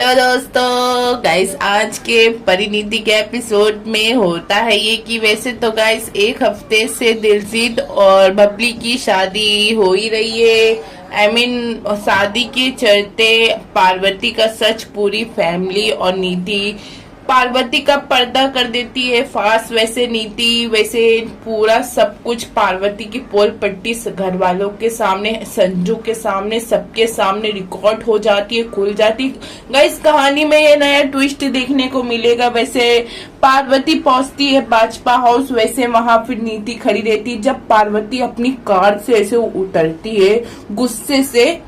Hello दोस्तों guys, आज के परिणीति के एपिसोड में होता है ये कि वैसे तो गाइस एक हफ्ते से दिलजीत और बबली की शादी हो ही रही है। शादी के चलते पार्वती का सच पूरी फैमिली और नीति पार्वती का पर्दा कर देती है फास। वैसे नीति वैसे पूरा सब कुछ पार्वती की पोल पट्टी घर वालों के सामने, संजू के सामने, सबके सामने रिकॉर्ड हो जाती है, खुल जाती है। गाइस कहानी में ये नया ट्विस्ट देखने को मिलेगा। वैसे पार्वती पहुंचती है बाजपा हाउस, वैसे वहां फिर नीति खड़ी रहती है। जब पार्वती अपनी कार से ऐसे उतरती है गुस्से से,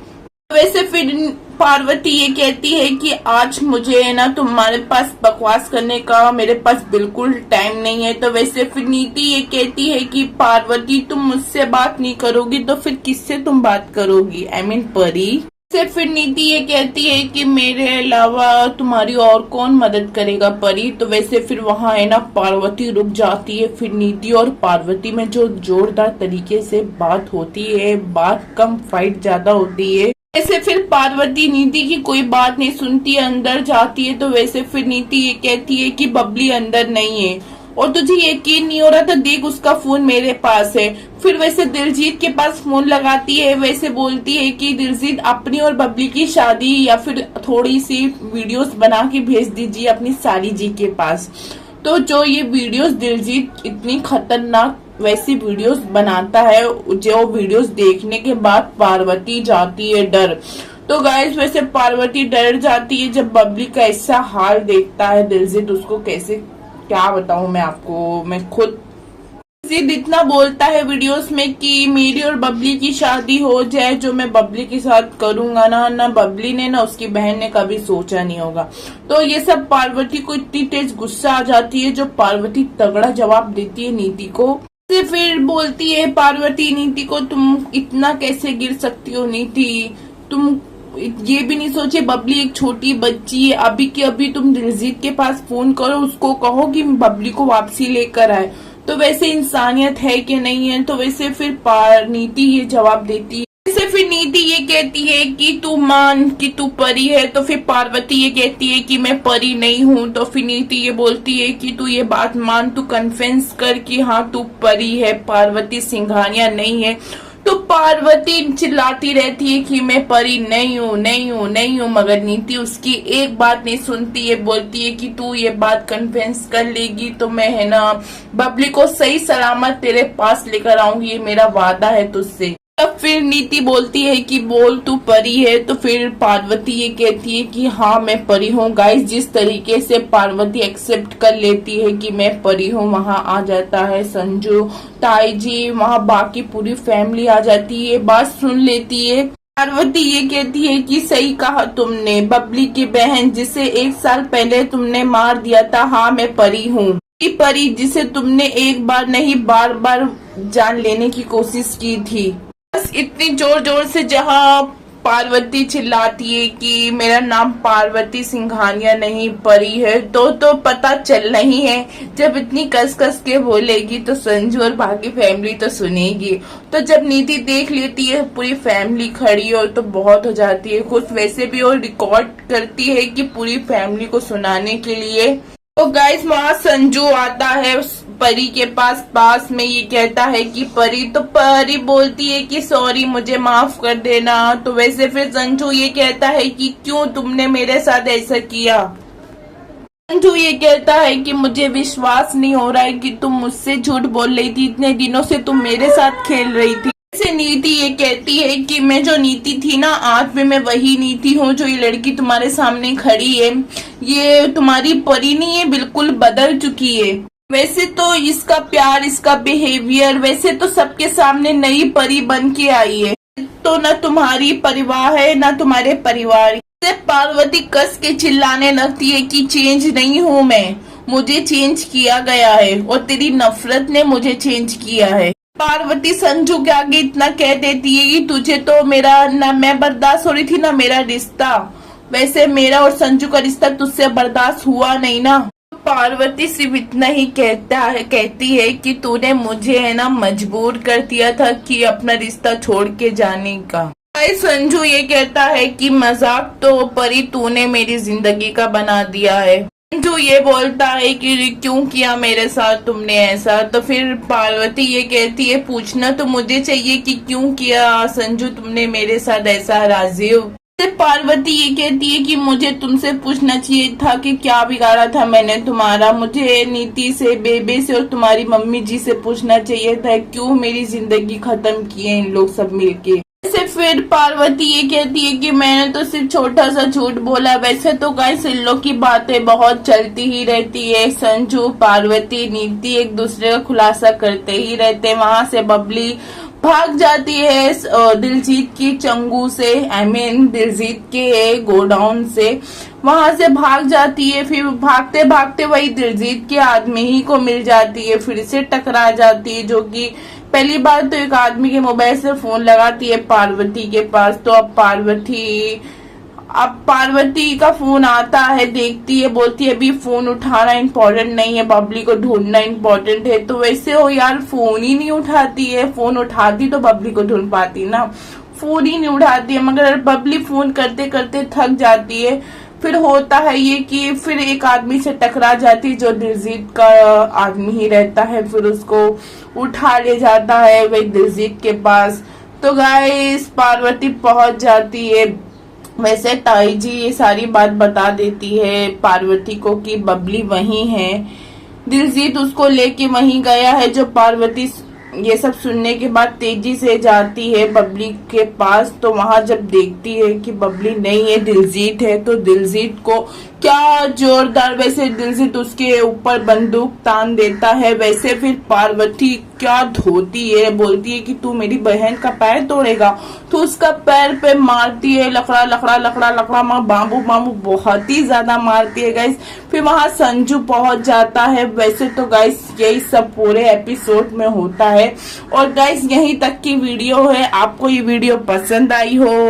वैसे फिर पार्वती ये कहती है कि आज मुझे ना तुम्हारे पास बकवास करने का मेरे पास बिल्कुल टाइम नहीं है। तो वैसे फिर नीति ये कहती है कि पार्वती तुम मुझसे बात नहीं करोगी तो फिर किससे तुम बात करोगी, परी से। फिर नीति ये कहती है कि मेरे अलावा तुम्हारी और कौन मदद करेगा परी। तो वैसे फिर वहां है ना पार्वती रुक जाती है। फिर नीति और पार्वती में जो जोरदार तरीके से बात होती है, बात कम फाइट ज्यादा होती है। वैसे फिर पार्वती नीति की कोई बात नहीं सुनती, अंदर जाती है। तो वैसे फिर नीति ये कहती है कि बबली अंदर नहीं है और तुझे यकीन नहीं हो रहा तो देख उसका फोन मेरे पास है। फिर वैसे दिलजीत के पास फोन लगाती है, वैसे बोलती है कि दिलजीत अपनी और बबली की शादी या फिर थोड़ी सी वीडियोस बना के भेज दीजिए अपनी साली जी के पास। तो जो ये वीडियोस दिलजीत इतनी खतरनाक वैसी वीडियोस बनाता है, जो वीडियोस देखने के बाद पार्वती जाती है डर। तो गाइस वैसे पार्वती डर जाती है जब बबली का ऐसा हाल देखता है दिलजीत। उसको कैसे क्या बताऊं मैं आपको, मैं खुद दिलजीत इतना बोलता है वीडियोस में कि मेरी और बबली की शादी हो जाए, जो मैं बबली के साथ करूंगा ना बबली ने ना उसकी बहन ने कभी सोचा नहीं होगा। तो ये सब पार्वती को इतनी तेज गुस्सा आ जाती है जो पार्वती तगड़ा जवाब देती है नीति को। फिर बोलती है पार्वती नीति को, तुम इतना कैसे गिर सकती हो नीति, तुम ये भी नहीं सोचे बबली एक छोटी बच्ची है। अभी के अभी तुम दिलजीत के पास फोन करो, उसको कहो कि बबली को वापसी लेकर आए। तो वैसे इंसानियत है कि नहीं है। तो वैसे फिर नीति ये जवाब देती है। वैसे फिर नीति ये कहती है कि तू मान कि तू परी है। तो फिर पार्वती ये कहती है कि मैं परी नहीं हूँ। तो फिर नीति ये बोलती है कि तू ये बात मान, तू कन्फेंस कर कि हाँ तू परी है, पार्वती सिंघानिया नहीं है। तो पार्वती चिल्लाती रहती है कि मैं परी नहीं हूँ, नहीं हूँ, नहीं हूँ, मगर नीति उसकी एक बात नहीं सुनती है। बोलती है कि तू ये बात कन्फेंस कर लेगी तो मैं है ना बबली को सही सलामत तेरे पास लेकर आऊंगी, ये मेरा वादा है तुझसे। तब फिर नीति बोलती है कि बोल तू परी है। तो फिर पार्वती ये कहती है कि हाँ मैं परी हूँ। गाइस जिस तरीके से पार्वती एक्सेप्ट कर लेती है कि मैं परी हूँ, वहां आ जाता है संजू, ताई जी, वहां बाकी पूरी फैमिली आ जाती है, बात सुन लेती है। पार्वती ये कहती है कि सही कहा तुमने, बबली की बहन जिसे 1 साल पहले तुमने मार दिया था, हाँ मैं परी हूँ। परी जिसे तुमने एक बार नहीं बार बार जान लेने की कोशिश की थी। बस इतनी जोर जोर से जहाँ पार्वती चिल्लाती है कि मेरा नाम पार्वती सिंघानिया नहीं परी है, तो पता चल रही है। जब इतनी कस कस के बोलेगी तो संजू और बाकी फैमिली तो सुनेगी। तो जब नीति देख लेती है पूरी फैमिली खड़ी हो तो बहुत हो जाती है खुश। वैसे भी वो रिकॉर्ड करती है कि पूरी फैमिली को सुनाने के लिए। तो गाइस वहाँ संजू आता है परी के पास में, ये कहता है कि परी, तो परी बोलती है कि सॉरी मुझे माफ कर देना। तो वैसे फिर संजू ये कहता है कि क्यों तुमने मेरे साथ ऐसा किया। संजू ये कहता है कि मुझे विश्वास नहीं हो रहा है कि तुम मुझसे झूठ बोल रही थी, इतने दिनों से तुम मेरे साथ खेल रही थी। से नीति ये कहती है कि मैं जो नीति थी ना आज भी मैं वही नीति हूँ। जो ये लड़की तुम्हारे सामने खड़ी है ये तुम्हारी परी नहीं है, बिल्कुल बदल चुकी है। वैसे तो इसका प्यार, इसका बिहेवियर, वैसे तो सबके सामने नई परी बन के आई है। तो न तुम्हारी परिवार है न तुम्हारे परिवार। पार्वती कस के चिल्लाने लगती है कि चेंज नहीं हूँ मैं, मुझे चेंज किया गया है और तेरी नफरत ने मुझे चेंज किया है। पार्वती संजू के आगे इतना कह देती है कि तुझे तो मेरा न मैं बर्दाश्त हो रही थी ना मेरा रिश्ता, वैसे मेरा और संजू का रिश्ता तुझसे बर्दाश्त हुआ नहीं ना। पार्वती सिर्फ इतना ही कहती है कि तूने मुझे है ना मजबूर कर दिया था कि अपना रिश्ता छोड़ के जाने का। संजू ये कहता है कि मजाक तो परी तूने मेरी जिंदगी का बना दिया है। संजू ये बोलता है कि क्यों किया मेरे साथ तुमने ऐसा। तो फिर पार्वती ये कहती है पूछना तो मुझे चाहिए कि क्यों किया संजू तुमने मेरे साथ ऐसा। राजीव पार्वती ये कहती है कि मुझे तुमसे पूछना चाहिए था कि क्या बिगाड़ा था मैंने तुम्हारा। मुझे नीति से, बेबे से और तुम्हारी मम्मी जी से पूछना चाहिए था क्यों मेरी जिंदगी खत्म की है इन लोग सब मिलके। वैसे फिर पार्वती ये कहती है कि मैंने तो सिर्फ छोटा सा झूठ बोला। वैसे तो गाइस इन लोग की बातें बहुत चलती ही रहती है। संजू, पार्वती, नीति एक दूसरे का खुलासा करते ही रहते हैं। वहां से बबली भाग जाती है दिलजीत की चंगू से, दिलजीत के गोडाउन से वहां से भाग जाती है। फिर भागते भागते वही दिलजीत के आदमी ही को मिल जाती है, फिर से टकरा जाती है। जो कि पहली बार तो एक आदमी के मोबाइल से फोन लगाती है पार्वती के पास। तो अब पार्वती का फोन आता है, देखती है, बोलती है अभी फोन उठाना इम्पोर्टेंट नहीं है, बबली को ढूंढना इम्पोर्टेंट है। तो वैसे हो यार, फोन ही नहीं उठाती है। फोन उठाती तो बबली को ढूंढ पाती ना, फोन ही नहीं उठाती है। मगर बबली फोन करते करते थक जाती है। फिर होता है ये कि फिर एक आदमी से टकरा जाती है जो दिलजीत का आदमी ही रहता है। फिर उसको उठा ले जाता है वही दिलजीत के पास। तो गाइस पार्वती पहुंच जाती है। वैसे ताई जी ये सारी बात बता देती है पार्वती को कि बबली वहीं है, दिलजीत उसको लेके वहीं गया है। जो पार्वती ये सब सुनने के बाद तेजी से जाती है बबली के पास। तो वहां जब देखती है कि बबली नहीं है, दिलजीत है, तो दिलजीत को क्या जोरदार, वैसे दिलजीत उसके ऊपर बंदूक तान देता है। वैसे फिर पार्वती क्या धोती है, बोलती है कि तू मेरी बहन का पैर तोड़ेगा। तो उसका पैर पे मारती है, लकड़ा लकड़ा लकड़ा लकड़ा बाम्बू बाम्बू बहुत ही ज्यादा मारती है गाइस। फिर वहां संजू पहुंच जाता है। वैसे तो गाइस यही सब पूरे एपिसोड में होता है। और गाइस यहीं तक की वीडियो है। आपको ये वीडियो पसंद आई हो